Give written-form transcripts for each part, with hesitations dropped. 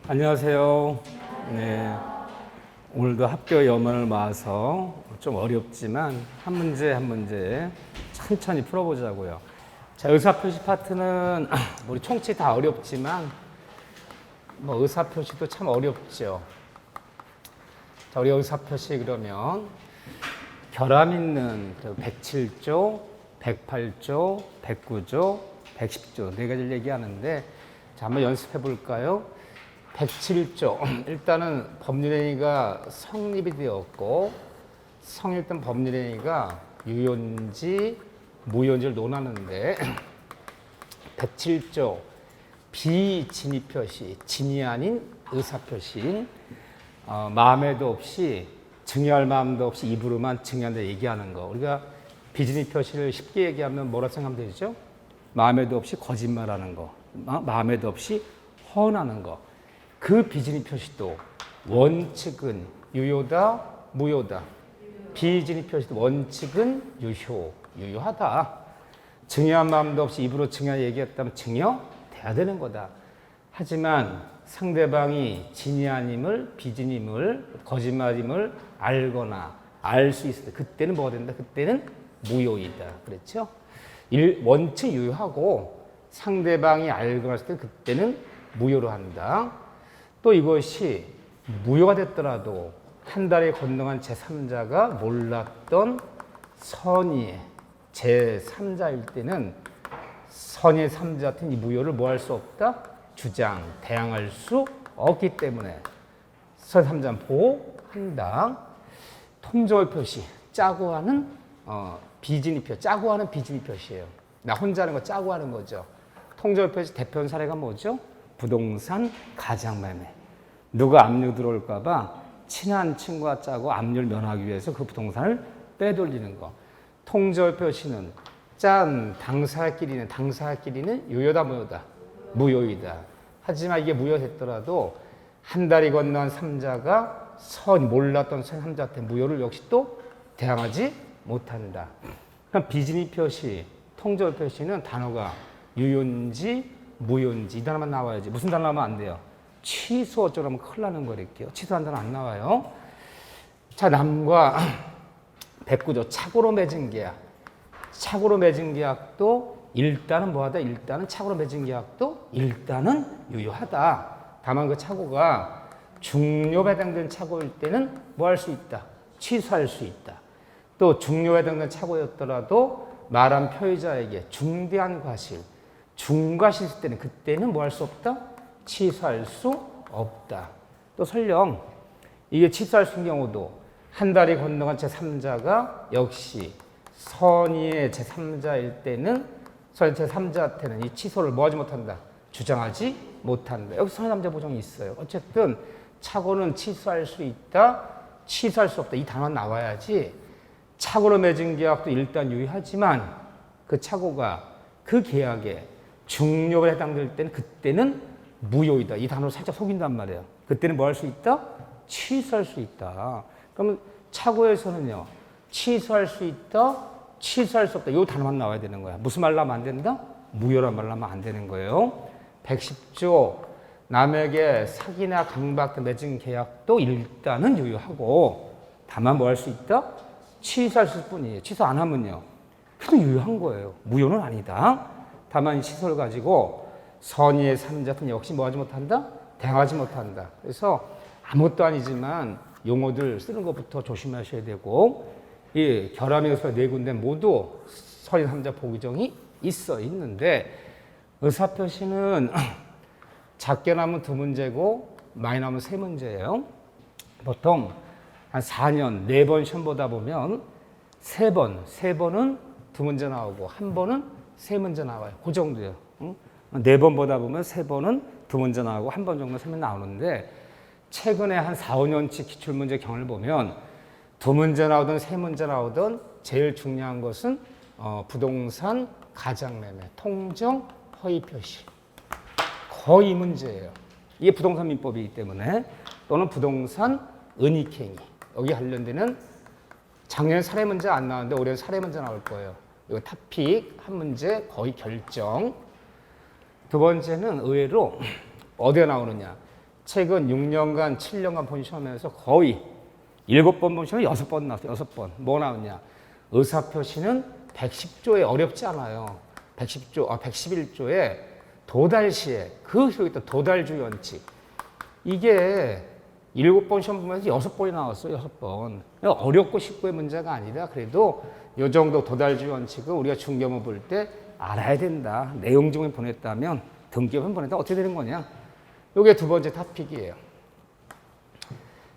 안녕하세요. 네, 오늘도 학교 여문을 모아서 좀 어렵지만 한 문제 한 문제 천천히 풀어보자고요. 자, 의사표시 파트는 우리 총치 다 어렵지만 뭐 의사표시도 참 어렵죠. 자, 우리 의사표시 그러면 결함 있는 107조, 108조, 109조, 110조 네 가지를 얘기하는데 자, 한번 연습해 볼까요? 107조. 일단은 법률행위가 성립이 되었고 성립된 법률행위가 유효인지 무효인지를 논하는데 107조 비진의표시, 진이 아닌 의사표시인 마음에도 없이 증여할 마음도 없이 입으로만 증여한다 얘기하는 거. 우리가 비진의표시를 쉽게 얘기하면 뭐라 생각하면 되죠? 마음에도 없이 거짓말하는 거, 마음에도 없이 허언하는 거. 그 비진의 표시도 원칙은 유효다, 무효다. 비진의 표시도 원칙은 유효하다. 증여한 마음도 없이 입으로 증여 얘기했다면 증여돼야 되는 거다. 하지만 상대방이 진이 아님을, 비진임을, 거짓말임을 알거나 알 수 있을 때 그때는 뭐가 된다? 그때는 무효이다. 그렇죠? 원칙 유효하고 상대방이 알거나 했을 때 그때는 무효로 한다. 또 이것이 무효가 됐더라도 한 달에 건너간 제3자가 몰랐던 선의의 제3자일 때는 선의 3자 같은 이 무효를 뭐 할 수 없다? 주장, 대항할 수 없기 때문에 선의 3자는 보호한다. 통절 표시, 짜고 하는 비진의 표시, 짜고 하는 비진의 표시예요. 나 혼자 하는 거 짜고 하는 거죠. 통절 표시 대표 사례가 뭐죠? 부동산 가장매매. 누가 압류 들어올까봐 친한 친구가 짜고 압류를 면하기 위해서 그 부동산을 빼돌리는 거. 통절 표시는 짠 당사끼리는 유효다 무효다? 무효이다. 하지만 이게 무효됐더라도 한 달이 건너간 3자가 몰랐던 3자한테 무효를 역시 또 대항하지 못한다. 그럼 비진의 표시, 통절 표시는 단어가 유효인지 무효인지 이 단어만 나와야지. 무슨 단어 나오면 안 돼요? 취소 어쩌라면 큰일 나는 거랄게요. 취소한 단어 안 나와요. 자, 남과 109조 착오로 맺은 계약. 착오로 맺은 계약도 일단은 뭐하다? 일단은 착오로 맺은 계약도 일단은 유효하다. 다만 그 착오가 중요에 해당되는 착오일 때는 뭐 할 수 있다? 취소할 수 있다. 또 중요에 해당되는 착오였더라도 말한 표의자에게 중대한 과실, 중과실 있을 때는 그때는 뭐 할 수 없다? 취소할 수 없다. 또 설령 이게 취소할 수 있는 경우도 한 달이 건너간 제3자가 역시 선의의 제3자일 때는 제3자한테는 이 취소를 뭐 하지 못한다? 주장하지 못한다. 여기 선의 3자 보정이 있어요. 어쨌든 착오는 취소할 수 있다, 취소할 수 없다. 이 단어 나와야지. 착오로 맺은 계약도 일단 유효하지만 그 착오가 그 계약에 중요에 해당될 때는 그때는 무효이다. 이 단어를 살짝 속인단 말이에요. 그때는 뭐 할 수 있다? 취소할 수 있다. 그러면 착오에서는요. 취소할 수 있다, 취소할 수 없다. 이 단어만 나와야 되는 거야. 무슨 말 나오면 안 된다? 무효란 말 나오면 안 되는 거예요. 110조 남에게 사기나 강박 등 맺은 계약도 일단은 유효하고 다만 뭐 할 수 있다? 취소할 수 있을 뿐이에요. 취소 안 하면요. 그래도 유효한 거예요. 무효는 아니다. 다만 취소를 가지고 선의의 3자는 역시 뭐 하지 못한다? 대항하지 못한다. 그래서 아무것도 아니지만 용어들 쓰는 것부터 조심하셔야 되고 이 결함의 의사 네 군데 모두 선의 3자 보기정이 있는데 의사표시는 작게 나오면 2문제고 많이 나오면 3문제예요. 보통 한 4년, 4번 시험 보다 보면 3번은 2문제 나오고 1번은 3문제 나와요. 그 정도예요. 4번 보다 보면 3번은 2문제 나오고 1번 정도 3문 나오는데 최근에 한 4, 5년치 기출문제 경을 보면 2문제 나오든 3문제 나오든 제일 중요한 것은 부동산 가장매매, 통정, 허위 표시. 거의 문제예요. 이게 부동산 민법이기 때문에 또는 부동산 은닉행위. 여기 관련되는 작년 사례 문제 안 나왔는데 올해는 사례 문제 나올 거예요. 이거 탑픽 한 문제 거의 결정. 두 번째는 의외로 어디에 나오느냐. 최근 6년간, 7년간 본 시험에서 거의 7번 본 시험에 6번 나왔어요. 6번. 뭐 나왔냐? 의사표시는 110조에 어렵지 않아요. 111조에 도달시에 그 속에 있던 도달주 원칙. 이게 7번 시험 보면서 6번이 나왔어요. 6번. 어렵고 쉽고의 문제가 아니라 그래도 이 정도 도달주 원칙은 우리가 중경을 볼 때 알아야 된다. 내용증을 보냈다면, 등기부를 보냈다. 어떻게 되는 거냐? 이게 두 번째 토픽이에요.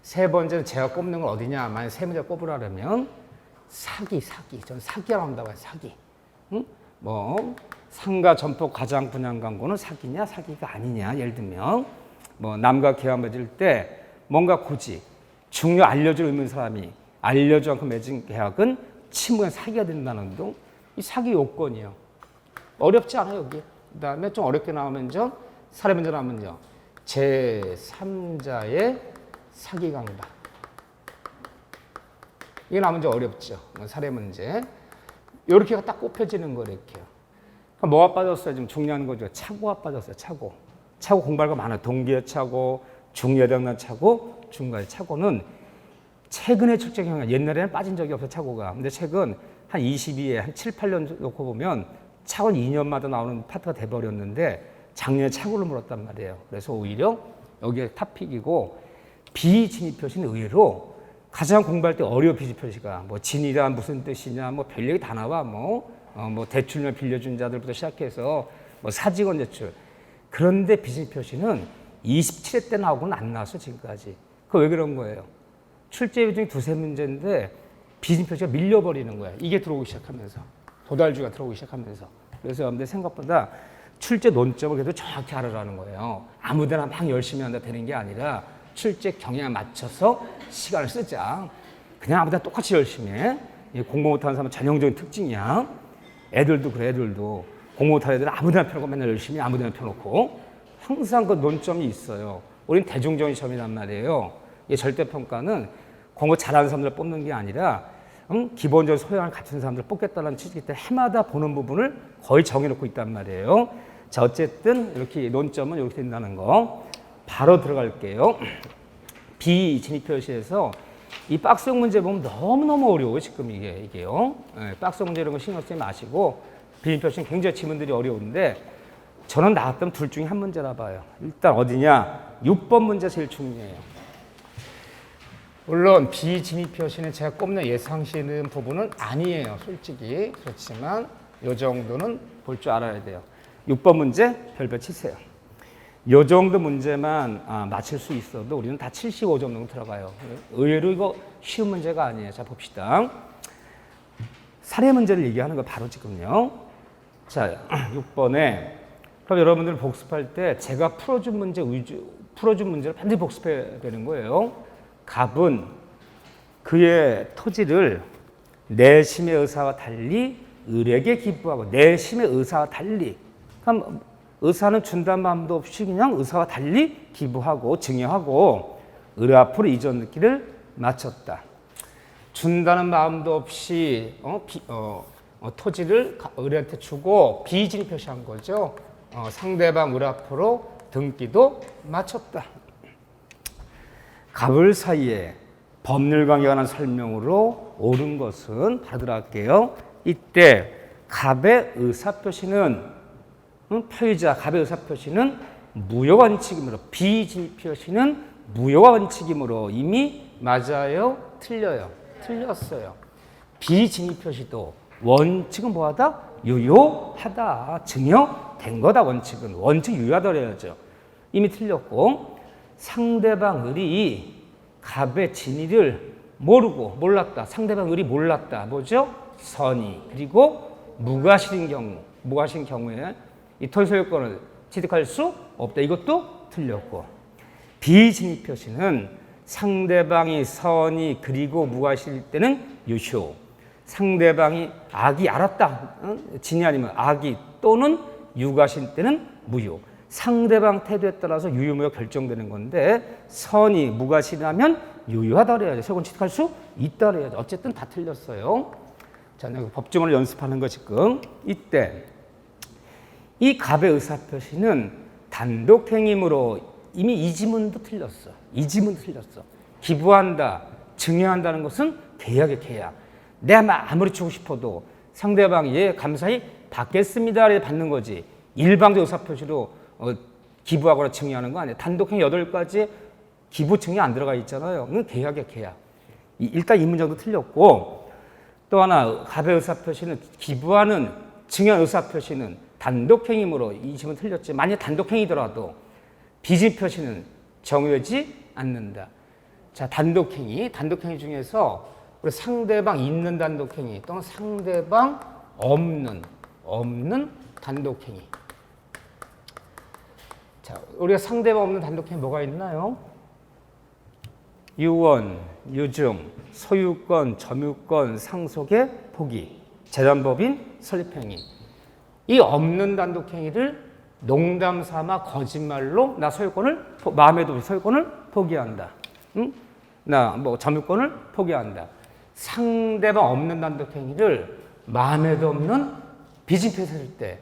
세 번째는 제가 꼽는 건 어디냐? 만약 세 문제 꼽으라면 사기. 저는 사기라고 한다고 해요. 사기. 응? 뭐 상가, 점포, 가장, 분양 광고는 사기냐? 사기가 아니냐? 예를 들면 뭐 남과 계약 맺을 때 뭔가 굳이 중요 알려줄 의무 있는 사람이 알려주지 않고 맺은 계약은 친분의 사기가 된다는 등 이 사기 요건이요. 어렵지 않아요, 여기. 그 다음에 좀 어렵게 나오면요. 사례 문제 나오면요. 제3자의 사기 강박. 이게 나오면 좀 어렵죠. 사례 문제. 이렇게가 딱 꼽혀지는 거 이렇게요. 그럼 뭐가 빠졌어요? 지금 중요한 거죠. 차고가 빠졌어요. 차고. 차고 공부할 거 많아요. 동기의 차고, 중여대학난 차고, 중간의 차고는 최근에 출제 경향, 옛날에는 빠진 적이 없어요, 차고가. 근데 최근 한 22에 한 7, 8년 놓고 보면 차고는 2년마다 나오는 파트가 돼버렸는데 작년에 차고를 물었단 말이에요. 그래서 오히려 여기에 탑픽이고 비진입 표시는 의외로 가장 공부할 때 어려워. 비진입 표시가 뭐 진이란 무슨 뜻이냐, 뭐 별 얘기 다 나와. 뭐 대출을 빌려준 자들부터 시작해서 뭐 사직원 대출. 그런데 비진입 표시는 27회 때 나오고는 안 나왔어 지금까지. 그 왜 그런 거예요? 출제 비중이 두세 문제인데 비진입 표시가 밀려버리는 거야. 이게 들어오기 시작하면서 도달주가 들어오기 시작하면서. 그래서 여러분들 생각보다 출제 논점을 그래도 정확히 알아라는 거예요. 아무데나 막 열심히 한다 되는 게 아니라 출제 경향에 맞춰서 시간을 쓰자. 그냥 아무데나 똑같이 열심히 해. 공부 못하는 사람은 전형적인 특징이야. 애들도 그래. 애들도 공부 못하는 애들은 아무데나 펴놓고 맨날 열심히 아무데나 펴놓고 항상 그 논점이 있어요. 우린 대중적인 시험이란 말이에요. 이 절대평가는 공부 잘하는 사람들을 뽑는 게 아니라 기본적인 소양을 갖춘 사람들을 뽑겠다는 취지이기 때문에 해마다 보는 부분을 거의 정해놓고 있단 말이에요. 자, 어쨌든 이렇게 논점은 이렇게 된다는 거. 바로 들어갈게요. 비진입 표시에서 이 박스형 문제 보면 너무너무 어려워요. 지금 이게요. 네, 박스형 문제 이런 거 신경 쓰지 마시고 비진입 표시는 굉장히 지문들이 어려운데 저는 나왔던 둘 중에 한 문제라 봐요. 일단 어디냐? 6번 문제 제일 중요해요. 물론 비진입 표시는 제가 꼽는 예상시는 부분은 아니에요. 솔직히. 그렇지만 이 정도는 볼 줄 알아야 돼요. 6번 문제 별표 치세요. 이 정도 문제만 맞힐 수 있어도 우리는 다 75점 정도 들어가요. 의외로 이거 쉬운 문제가 아니에요. 자, 봅시다. 사례 문제를 얘기하는 거 바로 지금요. 자, 6번에 그럼 여러분들 복습할 때 제가 풀어준 문제를 반드시 복습해야 되는 거예요. 갑은 그의 토지를 내심의 의사와 달리 을에게 기부하고 내심의 의사와 달리. 그럼 의사는 준다는 마음도 없이 그냥 의사와 달리 기부하고 증여하고 을 앞으로 이전 넣기를 마쳤다. 준다는 마음도 없이 토지를 을한테 주고 비진입 표시한 거죠. 상대방 을 앞으로 등기도 마쳤다. 갑을 사이에 법률관계에 관한 설명으로 옳은 것은 바로 들어갈게요. 이때 갑의 의사표시는 표의자 갑의 의사표시는 무효 원칙이므로 비진입 표시는 무효 원칙이므로 이미 맞아요? 틀려요? 틀렸어요. 비진입 표시도 원칙은 뭐하다? 유효하다. 증여된 거다. 원칙 유효하다 그래야죠. 이미 틀렸고 상대방 을이 갑의 진위를 몰랐다. 상대방 을이 몰랐다. 뭐죠? 선의. 그리고 무과실인 경우에 이 토지 소유권을 취득할 수 없다. 이것도 틀렸고 비진입 표시는 상대방이 선의 그리고 무과실일 때는 유효. 상대방이 악이 알았다. 진이 아니면 악이 또는 유과실 때는 무효. 상대방 태도에 따라서 유효무효 결정되는 건데 선이 무과실이라면 유효하다 그래야죠. 소유권 취득할 수 있다 그래야죠. 어쨌든 다 틀렸어요. 자, 법조문을 연습하는 거 지금. 이때 이 갑의 의사표시는 단독행위므로 이미 이 지문도 틀렸어. 이 지문도 틀렸어. 기부한다, 증여한다는 것은 계약의 계약. 내가 아무리 주고 싶어도 상대방이 예, 감사히 받겠습니다를 받는 거지. 일방적 의사표시로 기부하거나 증여하는 거 아니에요. 단독행위 8가지 기부 증여 안 들어가 있잖아요. 그건 계약의 계약. 일단 이 문장도 틀렸고 또 하나 갑의 의사표시는 기부하는 증여 의사표시는 단독행위므로 이 지문 틀렸지. 만약 단독행위더라도 빚의 표시는 정하지 않는다. 자, 단독행위 중에서 우리 상대방 있는 단독행위 또는 상대방 없는 단독행위. 자, 우리가 상대방 없는 단독행위 뭐가 있나요? 유언, 유증, 소유권, 점유권, 상속의 포기, 재산법인 설립행위. 이 없는 단독행위를 농담 삼아 거짓말로 나 소유권을 마음에도 없이 소유권을 포기한다. 응? 나 뭐 점유권을 포기한다. 상대방 없는 단독행위를 마음에도 없는 비진표시할 때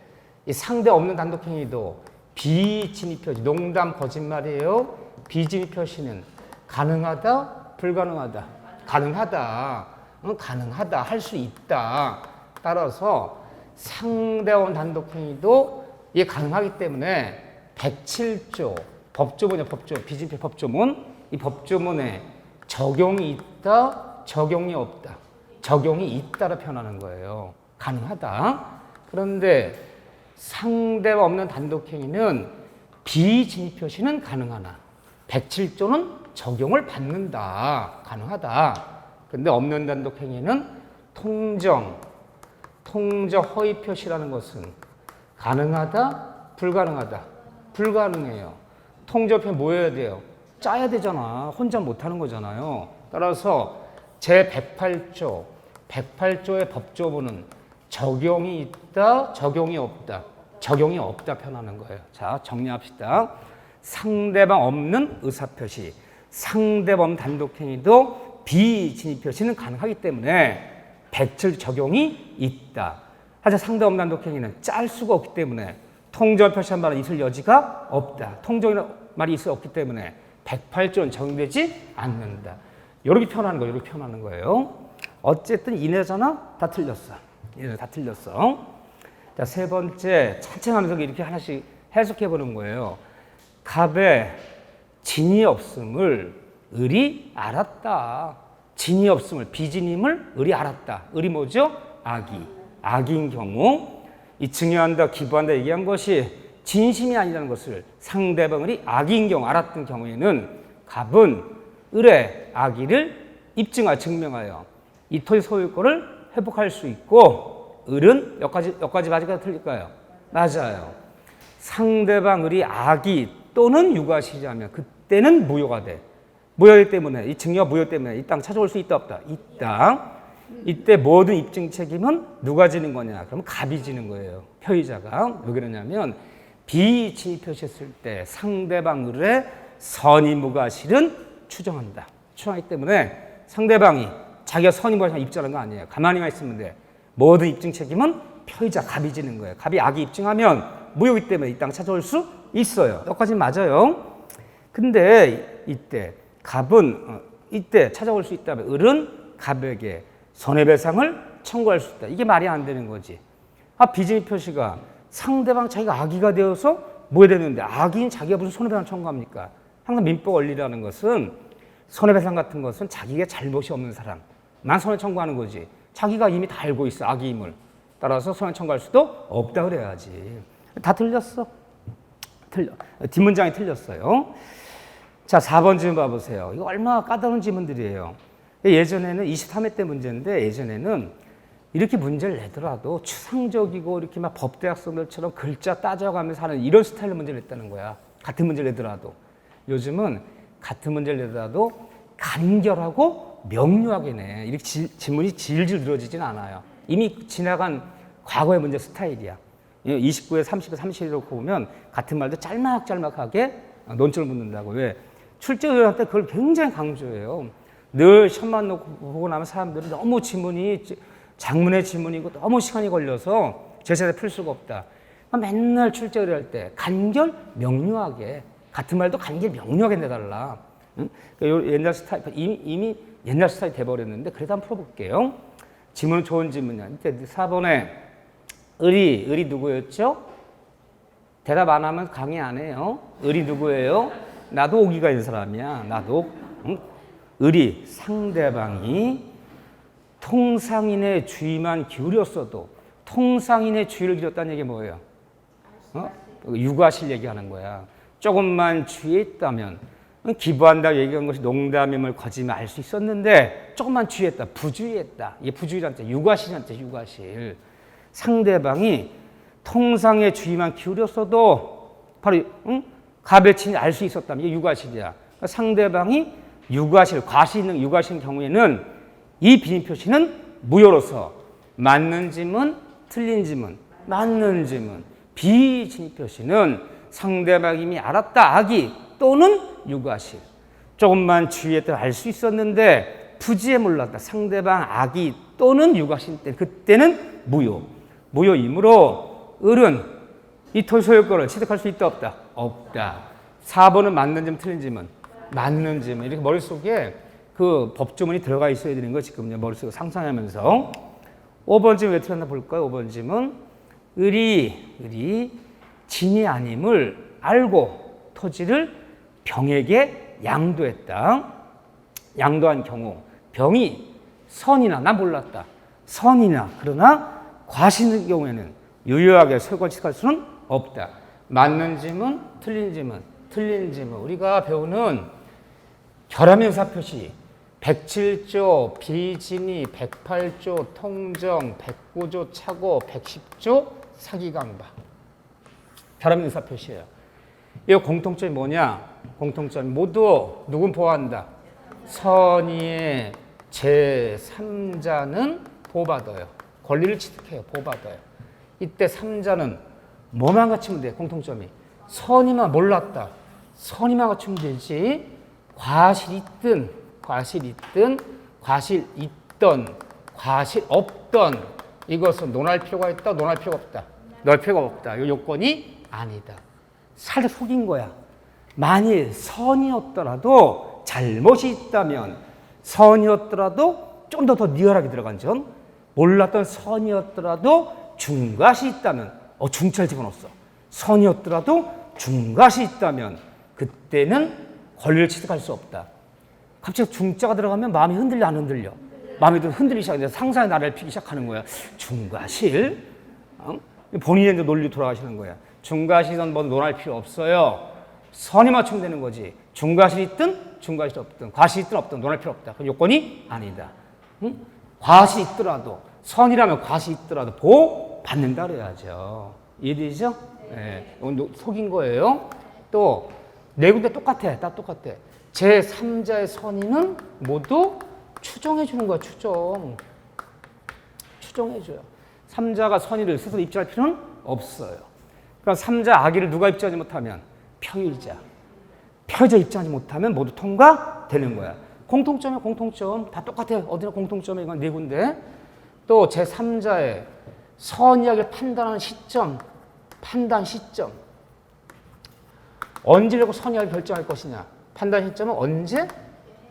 이 상대 없는 단독행위도 비진표시 농담 거짓말이에요. 비진표시는 가능하다, 불가능하다. 가능하다. 가능하다. 할 수 있다. 따라서 상대원 단독행위도 이게 가능하기 때문에 107조 법조문이요. 비진표 법조문. 이 법조문에 적용이 있다, 적용이 없다. 적용이 있다라 표현하는 거예요. 가능하다. 그런데 상대와 없는 단독행위는 비진표시는 가능하나 107조는 적용을 받는다. 가능하다. 근데 없는 단독행위는 통정 허위 표시라는 것은 가능하다, 불가능하다. 불가능해요. 통정표 뭐 해야 돼요? 짜야 되잖아. 혼자 못하는 거잖아요. 따라서 제108조의 법조문은 적용이 있다, 적용이 없다. 적용이 없다 표현하는 거예요. 자, 정리합시다. 상대방 없는 의사표시, 상대방 단독행위도 비진입 표시는 가능하기 때문에 107 적용이 있다. 하지만 상대방 단독행위는 짤 수가 없기 때문에 통정 표시한 말은 있을 여지가 없다. 통정이라는 말이 있을 수 없기 때문에 108조는 적용되지 않는다. 이렇게 표현하는 거예요. 어쨌든 이내잖아? 다 틀렸어. 자, 세 번째, 찬칭하면서 이렇게 하나씩 해석해 보는 거예요. 갑의 진이 없음을 을이 알았다. 진이 없음을, 비진임을 을이 알았다. 을이 뭐죠? 악인 경우, 이 증여한다, 기부한다 얘기한 것이 진심이 아니라는 것을 상대방이 악인 경우, 알았던 경우에는 갑은 을의 악의를 증명하여 이 토지 소유권을 회복할 수 있고, 을은 여기까지 맞을까요? 틀릴까요? 맞아요. 상대방 을이 악의 또는 유가시하면 그때는 무효가 돼. 무효이기 때문에, 이 증여가 무효 때문에 이 땅 찾아올 수 있다 없다? 있다. 이때 모든 입증 책임은 누가 지는 거냐? 그러면 갑이 지는 거예요. 표의자가. 왜 그러냐면 비진입 표시했을 때 상대방 을의 선의무가실은 추정한다. 추정하기 때문에 상대방이 자기가 선의무가실 입증하는 거 아니에요. 가만히만 있으면 돼. 모든 입증 책임은 표의자 갑이 지는 거예요. 갑이 악의 입증하면 무효이기 때문에 이 땅 찾아올 수 있어요. 여기까지 맞아요. 근데 이때 갑은 이때 찾아올 수 있다면 을은 갑에게 손해배상을 청구할 수 있다. 이게 말이 안 되는 거지. 비진입 표시가 상대방 자기가 악의가 되어서 무효되는데 악의인 자기가 무슨 손해배상 청구합니까? 항상 민법 원리라는 것은 손해배상 같은 것은 자기가 잘못이 없는 사람만 손해 청구하는 거지. 자기가 이미 다 알고 있어, 악의임을. 따라서 손해 청구할 수도 없다 그래야지. 다 틀렸어. 뒷문장이 틀렸어요. 자, 4번 질문 봐보세요. 이거 얼마나 까다로운 질문들이에요. 예전에는 23회 때 문제인데 예전에는 이렇게 문제를 내더라도 추상적이고 이렇게 막 법대학생들처럼 글자 따져가면서 하는 이런 스타일의 문제를 냈다는 거야. 같은 문제를 내더라도. 요즘은 같은 문제를 내더라도 간결하고 명료하게 내. 이렇게 질문이 질질 늘어지진 않아요. 이미 지나간 과거의 문제 스타일이야. 29에 30에 30에 놓고 보면 같은 말도 짤막짤막하게 논점을 묻는다고. 왜? 출제위원 때 그걸 굉장히 강조해요. 늘 시험만 놓고 보고 나면 사람들이 너무 지문이 장문의 지문이고 너무 시간이 걸려서 제시에 풀 수가 없다. 맨날 출제를 할 때 간결 명료하게 같은 말도 관계 명료하게 내달라. 응? 그러니까 옛날 스타일, 이미 옛날 스타일이 돼버렸는데 그래도 한번 풀어볼게요. 질문은 좋은 질문이야. 4번에 을이 누구였죠? 대답 안 하면 강의 안 해요. 을이 누구예요? 나도 오기가 있는 사람이야. 나도. 응? 을이 상대방이 통상인의 주의만 기울였어도 통상인의 주의를 기울였다는 얘기 뭐예요? 육아실 얘기하는 거야. 조금만 주의했다면 기부한다고 얘기한 것이 농담임을 거짓말 알 수 있었는데 조금만 주의했다. 부주의했다. 이게 부주의란 뜻. 육아실이란 뜻. 육아실. 상대방이 통상의 주의만 기울였어도 바로 가배친이 알 수 있었다면 이게 육아실이야. 그러니까 상대방이 육아실, 과실 있는 육아실인 경우에는 이 비인 표시는 무효로서 맞는 지문, 틀린 지문, 맞는 지문. 비진입 표시는 상대방이 이미 알았다, 악의 또는 육아실. 조금만 주의했다 알 수 있었는데 부지에 몰랐다. 상대방 악의 또는 육아실 때 그때는 무효. 무효이므로 을은 이 토지 소유권을 취득할 수 있다, 없다? 없다. 4번은 맞는 지문, 틀린 지문. 맞는 지문. 이렇게 머릿속에 그 법조문이 들어가 있어야 되는 거 지금 머릿속에 상상하면서. 5번 지문 왜 틀렸나 볼까요? 5번 지문. 을이 진이 아님을 알고 토지를 병에게 양도했다. 양도한 경우 병이 선이나 나 몰랐다. 선이나 그러나 과실의 경우에는 유효하게 소유권 취득할 수는 없다. 맞는 지문, 틀린 지문, 틀린 지문. 우리가 배우는 결함인사 표시 107조 비진이 108조 통정 109조 착오 110조 사기강박. 결함인사 표시예요. 이 공통점이 뭐냐? 공통점이 모두 누군 보호한다? 선의의 제3자는 보호받아요. 권리를 취득해요. 보호받아요. 이때 3자는 뭐만 갖추면 돼? 공통점이. 선의만 몰랐다. 선의만 갖추면 되지. 과실 있든 과실 있던 과실 없던 이것은 논할 필요가 있다. 논할 필요가 없다. 논할 필요가 없다. 이 요건이 아니다. 살짝 속인 거야. 만일 선이었더라도 잘못이 있다면 선이었더라도 좀 더 리얼하게 들어간 점 몰랐던 선이었더라도 중과시 있다면 중철 집어넣었어. 선이었더라도 중과시 있다면 그때는 권리를 취득할 수 없다. 갑자기 중자가 들어가면 마음이 흔들려 안 흔들려? 마음이 흔들리기 시작하는데 상상의 나래를 피기 시작하는 거야. 중과실? 본인의 논리 돌아가시는 거야. 중과실은 뭐 논할 필요 없어요. 선이 맞추면 되는 거지. 중과실이 있든 중과실이 없든 과실이 있든 없든 논할 필요 없다. 그건 요건이 아니다. 응? 과실이 있더라도 선이라면 과실이 있더라도 보호 받는다 그래야죠. 이해되죠? 네. 이건 속인 거예요. 또 네 군데 똑같아. 다 똑같아. 제3자의 선의는 모두 추정해 주는 거야. 추정해 줘요. 3자가 선의를 스스로 입증할 필요는 없어요. 그러니까 3자 악의를 누가 입증하지 못하면 표의자 입증하지 못하면 모두 통과되는 거야. 공통점이야. 공통점. 다 똑같아요. 어디나 공통점이 이건 네 군데. 또 제3자의 선의악을 판단하는 시점. 판단 시점. 언제라고 선의악을 결정할 것이냐. 판단 시점은 언제?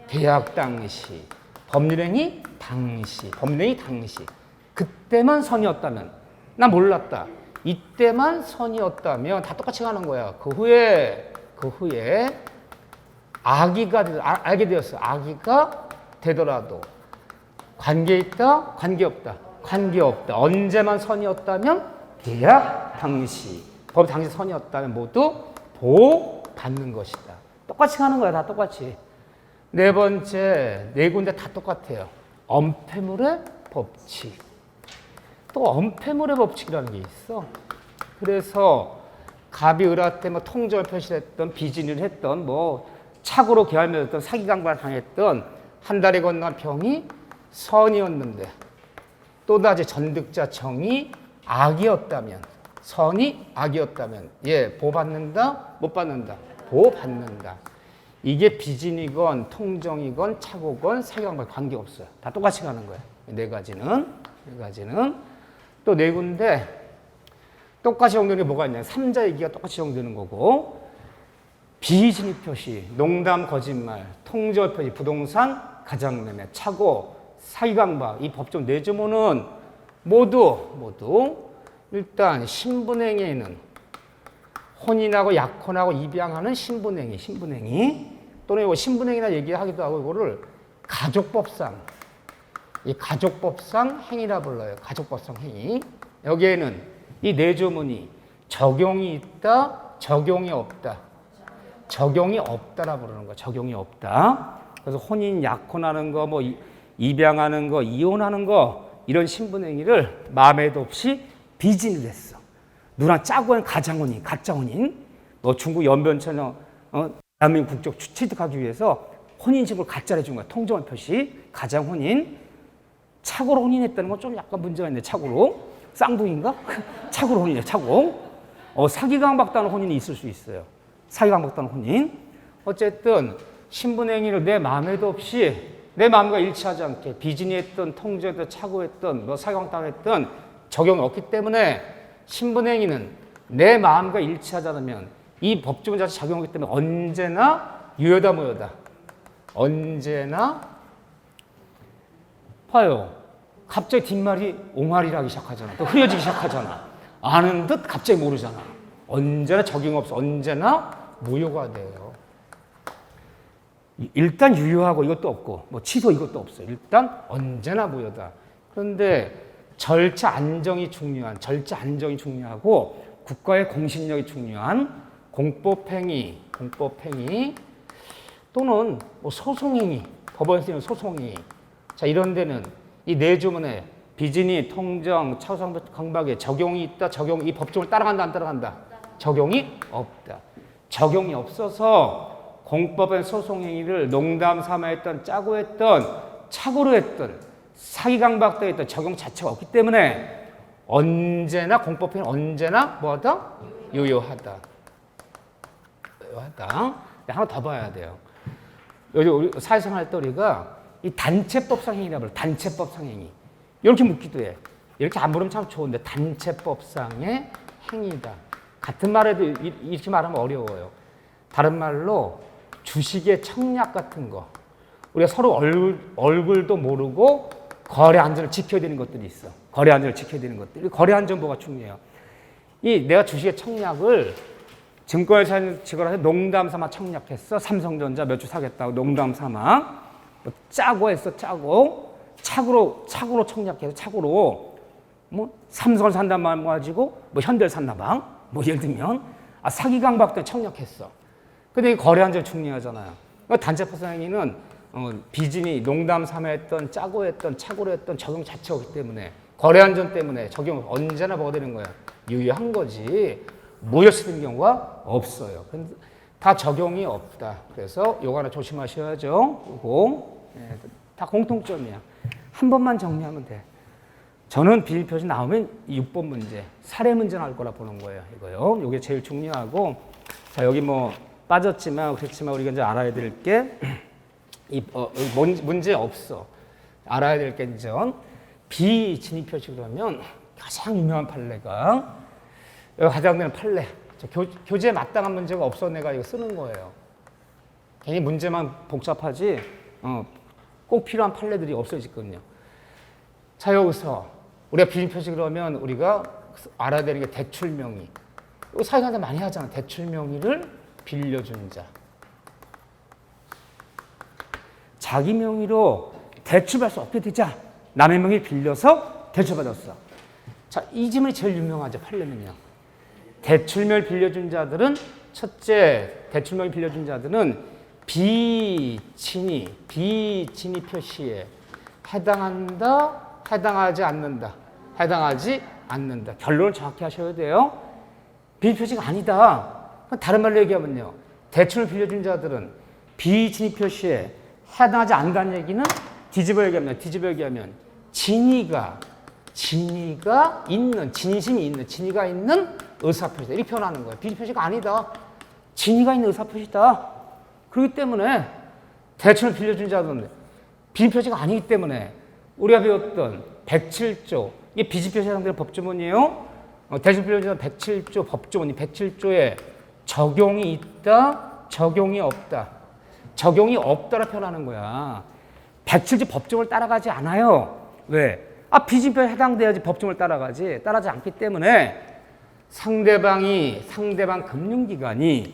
계약 당시. 법률행위 당시. 법률행위 당시. 그때만 선이었다면 나 몰랐다. 이때만 선이었다면 다 똑같이 가는 거야. 그 후에 알게 되었어. 악의가 되더라도 관계 있다? 관계 없다? 관계 없다. 언제만 선이었다면 계약 당시. 법 당시 선이었다면 모두 보호받는 것이다. 똑같이 가는 거야. 다 똑같이. 네 번째, 네 군데 다 똑같아요. 엄폐물의 법칙. 또 엄폐물의 법칙이라는 게 있어. 그래서 갑이 을화 때 뭐 통정을 표시했던 비진을 했던 뭐 착오로 계활맺었던 사기강박을 당했던 한 달에 건너간 병이 선이었는데 또다시 전득자 청이 악이었다면 선이 악이었다면 보호받는다? 못 받는다? 보호받는다. 이게 비진이건 통정이건 착오건 사기강박 관계없어요. 다 똑같이 가는 거예요. 네 가지는. 또 네 군데 똑같이 적용되는 게 뭐가 있냐. 3자 얘기가 똑같이 적용되는 거고 비진입 표시, 농담, 거짓말, 통절 표시, 부동산, 가장매매, 착오, 사기강박, 이 법정 내조문은 모두 일단 신분행위에는 혼인하고 약혼하고 입양하는 신분행위 또는 이거 신분행위나 얘기하기도 하고 이거를 가족법상 이 가족법상 행위라 불러요. 가족법상 행위. 여기에는 이 내조문이 적용이 있다, 적용이 없다. 적용이 없다라 부르는 거. 적용이 없다. 그래서 혼인, 약혼하는 거, 뭐 입양하는 거, 이혼하는 거 이런 신분행위를 마음에도 없이 비진을 했어. 누나 짜고 한 가장혼인, 가짜혼인. 너 중국 연변처럼 대한민국 국적 취득하기 위해서 혼인신고를 가짜로 해준 거야. 통정원 표시, 가장혼인. 착오로 혼인했다는 건 좀 약간 문제가 있네. 착오로. 쌍둥이인가? 착오로 혼인해, 착오. 사기강박당한 혼인이 있을 수 있어요. 사기강박당한 혼인. 어쨌든 신분행위를 내 마음에도 없이 내 마음과 일치하지 않게 비진이했던 통제했던 착오했던 뭐 사기강박당했던 적용이 없기 때문에 신분행위는 내 마음과 일치하지 않으면 이 법조문 자체 적용하기 때문에 언제나 유효다 무효다. 언제나 봐요. 갑자기 뒷말이 옹알이를 하기 시작하잖아. 또 흐려지기 시작하잖아. 아는 듯 갑자기 모르잖아. 언제나 적용 없어. 언제나 무효가 돼요. 일단 유효하고 이것도 없고 뭐 취소 이것도 없어. 일단 언제나 무효다. 그런데 절차 안정이 중요하고 국가의 공신력이 중요한 공법행위 또는 뭐 소송행위, 법원에서 있는 소송행위. 자, 이런 데는 이 내조문에 비진이, 통정, 차후강박에 적용이 있다, 이 법조문을 따라간다, 안 따라간다? 적용이 없다. 적용이 없어서 공법의 소송행위를 농담 삼아 했던, 짜고 했던, 착오로 했던, 사기강박도 했던 적용 자체가 없기 때문에 언제나 공법행위는 언제나 뭐하다? 유효하다. 하나 더 봐야 돼요. 여기 우리 사회생활 할 때 우리가 이 단체법상 행위라고 그래요. 단체법상 행위. 이렇게 묻기도 해. 이렇게 안 물으면 참 좋은데 단체법상의 행위다. 같은 말에도 이렇게 말하면 어려워요. 다른 말로 주식의 청약 같은 거. 우리가 서로 얼굴도 모르고 거래 안전을 지켜야 되는 것들이 있어. 거래 안전을 지켜야 되는 것들. 거래 안전보가 중요해요. 내가 주식의 청약을 증권회사에 직원을 해서 농담 삼아 청약했어. 삼성전자 몇 주 사겠다고 농담 삼아. 짜고 했어. 짜고. 착오로 청약해서 착오로 뭐 삼성을 산단 마음 가지고 뭐 현대를 샀나 봐. 뭐 예를 들면 사기강박 때문에 청약했어. 근데 거래 안전이 중요하잖아요. 단체법상 행위는 비진이 농담 삼아 했던, 짜고 했던, 착오로 했던 적용 자체가 없기 때문에 거래 안전 때문에 적용 언제나 뭐가 되는 거야? 유효한 거지. 무효시되는 경우가 없어요. 다 적용이 없다. 그래서 요거 하나 조심하셔야죠. 요거 다 공통점이야. 한 번만 정리하면 돼. 저는 비밀표시 나오면 6번 문제, 사례 문제 나올 거라 보는 거예요. 이거요. 요게 제일 중요하고, 자 여기 뭐 빠졌지만 그렇지만 우리가 이제 알아야 될 게 문제 없어. 알아야 될 게 이제 비진입 표시 그러면 가장 유명한 판례가 여기 가장되는 판례. 교재에 마땅한 문제가 없어 내가 이거 쓰는 거예요. 괜히 문제만 복잡하지 꼭 필요한 판례들이 없어지거든요. 자 여기서 우리가 비진입 표시 그러면 우리가 알아야 되는 게 대출명의. 이거 사회생활 많이 하잖아. 대출명의를 빌려준 자. 자기 명의로 대출받을 수 없게 되자 남의 명의 빌려서 대출받았어. 자, 이 질문이 제일 유명하죠. 판례는요. 대출명을 빌려준 자들은 첫째, 대출명을 빌려준 자들은 비진입 표시에 해당한다, 해당하지 않는다. 해당하지 않는다. 결론을 정확히 하셔야 돼요. 비진입 표시가 아니다. 다른 말로 얘기하면요. 대출을 빌려준 자들은 비진입 표시에 해당하지 않는다는 얘기는 뒤집어 얘기하면 진위가 있는, 진심이 있는, 진위가 있는 의사표시다. 이렇게 표현하는 거예요. 비진입 표시가 아니다. 진위가 있는 의사표시다. 그렇기 때문에 대출을 빌려준 자들은 비진입 표시가 아니기 때문에 우리가 배웠던 107조, 이게 비진입 표시에 해당되는 법조문이에요. 대출 빌려준 자는 107조 법조문이 107조에 적용이 있다, 적용이 없다. 적용이 없다라 표현하는 거야. 107조 법정을 따라가지 않아요. 왜? 비진표에 해당돼야지 법정을 따라가지. 따라가지 않기 때문에 상대방 금융기관이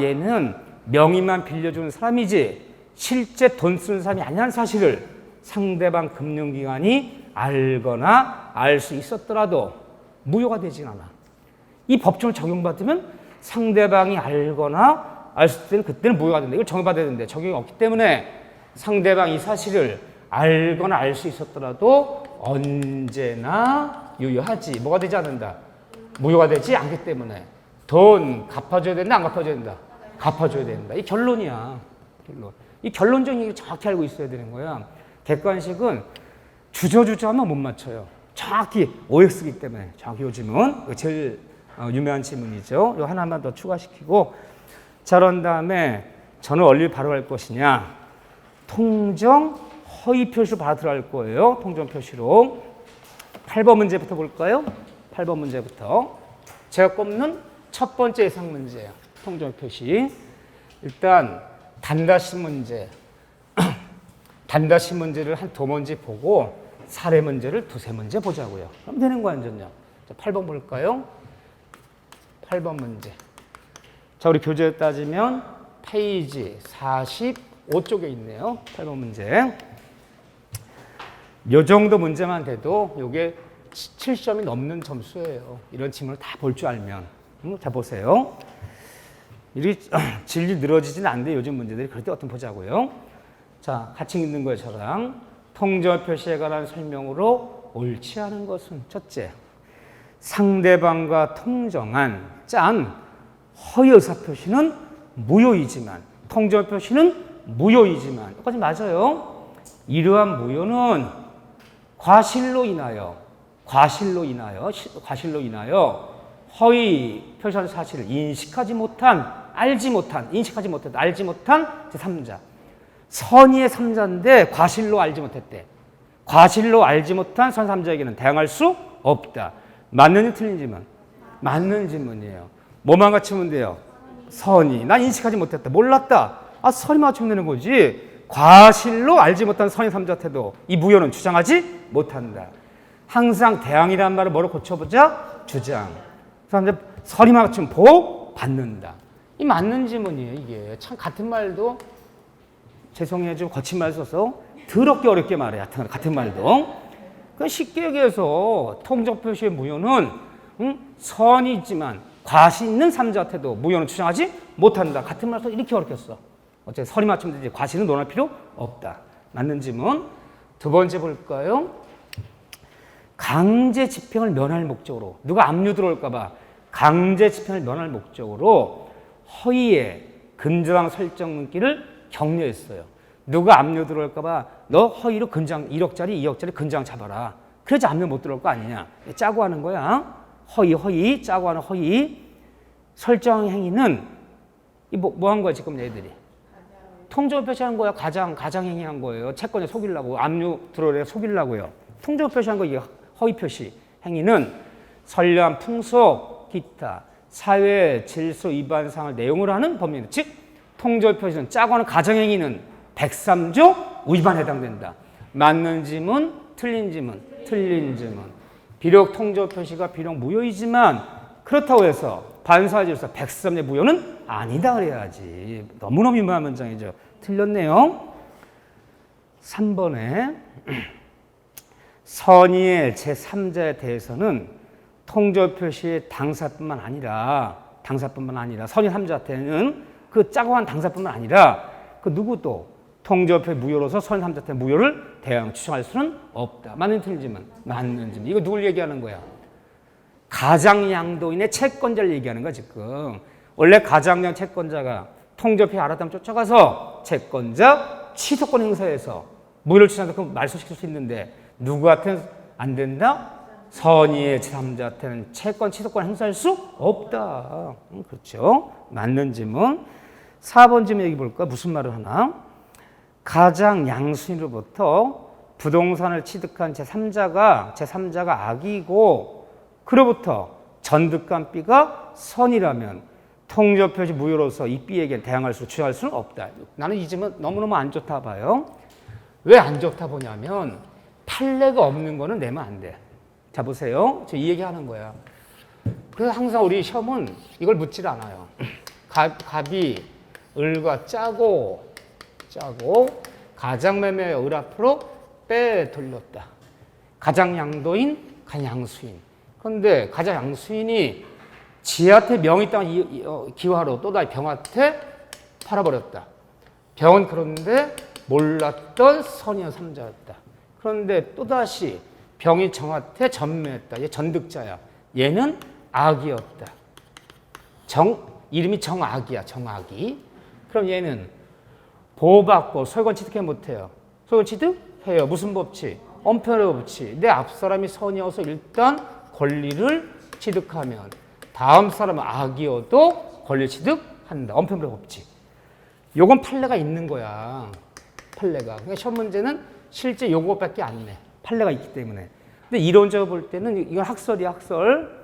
얘는 명의만 빌려주는 사람이지 실제 돈 쓰는 사람이 아니라는 사실을 상대방 금융기관이 알거나 알 수 있었더라도 무효가 되진 않아. 이 법정을 적용받으면 상대방이 알거나 알 수 있을 때는 그때는 무효가 된다. 이걸 적용받아야 되는데 적용이 없기 때문에 상대방이 이 사실을 알거나 알 수 있었더라도 언제나 유효하지. 뭐가 되지 않는다? 무효가 되지 않기 때문에 돈 갚아줘야 된다, 안 갚아줘야 된다? 갚아줘야 된다. 이 결론이야. 결론. 이 결론적인 얘기를 정확히 알고 있어야 되는 거야. 객관식은 주저하면 못 맞춰요. 정확히 OX이기 때문에. 정확히 요즘은 제일 유명한 질문이죠. 이거 하나만 더 추가시키고 자, 그런 다음에 저는 어디를 바로 할 것이냐. 통정 허위 표시로 바로 들어갈 거예요. 통정 표시로. 8번 문제부터 볼까요? 8번 문제부터. 제가 꼽는 첫 번째 예상 문제예요. 통정 표시. 일단 단다시 문제. 단다시 문제를 한 두 문제 보고 사례 문제를 두세 문제 보자고요. 그럼 되는 거 완전요. 자, 8번 볼까요? 8번 문제. 자, 우리 교재에 따지면 페이지 45쪽에 있네요. 8번 문제. 요 정도 문제만 돼도 이게 7점이 넘는 점수예요. 이런 질문을 다 볼 줄 알면. 자, 보세요. 이 질이 늘어지진 않는데 요즘 문제들이 그럴 때 어떤 보자고요. 자, 같이 읽는 거예요, 저랑. 통정 표시에 관한 설명으로 옳지 않은 것은 첫째, 상대방과 통정한 허위 의사 표시는 무효이지만 통정 표시는 무효이지만 여기까지 맞아요. 이러한 무효는 과실로 인하여 허위 표시한 사실을 인식하지 못한 제3자 선의의 3자인데 과실로 알지 못했대. 과실로 알지 못한 선 3자에게는 대항할 수 없다. 맞는지 틀린지만 맞는 질문이에요. 뭐만 갖추면 돼요? 선의. 난 인식하지 못했다. 몰랐다. 선의 맞추면 되는 거지. 과실로 알지 못한 선의 3자 태도. 이 무효는 주장하지 못한다. 항상 대항이라는 말을 뭐로 고쳐보자? 주장. 선의 맞추면 복 받는다. 이 맞는 질문이에요. 이게 참 같은 말도 죄송해요. 좀 거친 말 써서 더럽게 어렵게 말해. 같은 말도. 쉽게 얘기해서 통정 표시의 무효는 선이 있지만 과실 있는 3자 태도 무효는 주장하지 못한다. 같은 말 써서 이렇게 어렵게 써. 어차피 선이 맞추면 되지. 과실은 논할 필요 없다. 맞는 질문. 두 번째 볼까요? 강제 집행을 면할 목적으로 누가 압류 들어올까 봐 강제 집행을 면할 목적으로 허위의 근저당 설정 문기를 격려했어요. 누가 압류 들어올까 봐 너 허위로 근저당 1억짜리 2억짜리 근저당 잡아라. 그래야지 압류 못 들어올 거 아니냐. 짜고 하는 거야. 허위 짜고 하는 허위 설정 행위는 뭐 한 거야 지금 얘들이? 통정 표시한 거야. 가장 행위 한 거예요. 채권에 속이려고 압류 들어오래 속이려고요. 통정 표시한 거 이게 허위 표시 행위는 선량 풍속 기타 사회 질서 위반 사항을 내용으로 하는 법률 즉 통정 표시는 짜고 하는 가정행위는 103조 위반에 해당된다. 맞는 지문, 틀린 지문. 비록 통정 표시가 비록 무효이지만 그렇다고 해서 반사의 질서 103의 무효는 아니다 그래야지. 너무너무 유명한 문장이죠. 틀렸네요. 3번에 선의의 제3자에 대해서는 통정 표시의 당사뿐만 아니라 선의 3자한테는 그 짜고 한 당사뿐만 아니라 그 누구도 통정 표시 무효로서 선의 3자한테 무효를 대항 추정할 수는 없다. 맞는 틀리지만 맞는 질문. 이거 누굴 얘기하는 거야? 가장양도인의 채권자를 얘기하는 거야 지금. 원래 가장양 채권자가 통정 표시 알았다면 쫓아가서 채권자 취소권 행사해서 무효를 추정해서 그 말소시킬 수 있는데 누구한테는 안 된다? 선의의 제3자한테는 채권 취소권 행사할 수 없다. 그렇죠. 맞는 질문. 4번 질문 얘기 볼까? 무슨 말을 하나? 가장 양수인으로부터 부동산을 취득한 제3자가 악이고 그로부터 전득한 B가 선이라면 통접 표시 무효로서 이 B에게 대항할 수, 주장할 수는 없다. 나는 이 점은 너무너무 안 좋다 봐요. 왜 안 좋다 보냐면 판례가 없는 거는 내면 안 돼. 자 보세요. 저 이 얘기하는 거야. 그래서 항상 우리 시험은 이걸 묻질 않아요. 갑이 을과 짜고 가장매매의 을 앞으로 빼돌렸다. 가장양도인, 가장양수인. 그런데 가장양수인이 지한테 명의 땅 기화로 또다시 병한테 팔아버렸다. 병은 그런데 몰랐던 선의원 3자였다. 그런데 또다시 병이 정한테 전매했다. 얘 전득자야. 얘는 악이었다. 이름이 정악이야. 정악이. 그럼 얘는 보호받고 소유권 취득해 못해요. 소유권 취득해요. 무슨 법칙? 엄편의 법칙. 내 앞사람이 선이어서 일단 권리를 취득하면 다음 사람은 악이어도 권리 취득한다. 엄편의 법칙. 요건 판례가 있는 거야. 판례가. 그러니까 시험 문제는 실제 요거밖에 안 내. 판례가 있기 때문에. 근데 이론적으로 볼 때는 이건 학설이야, 학설.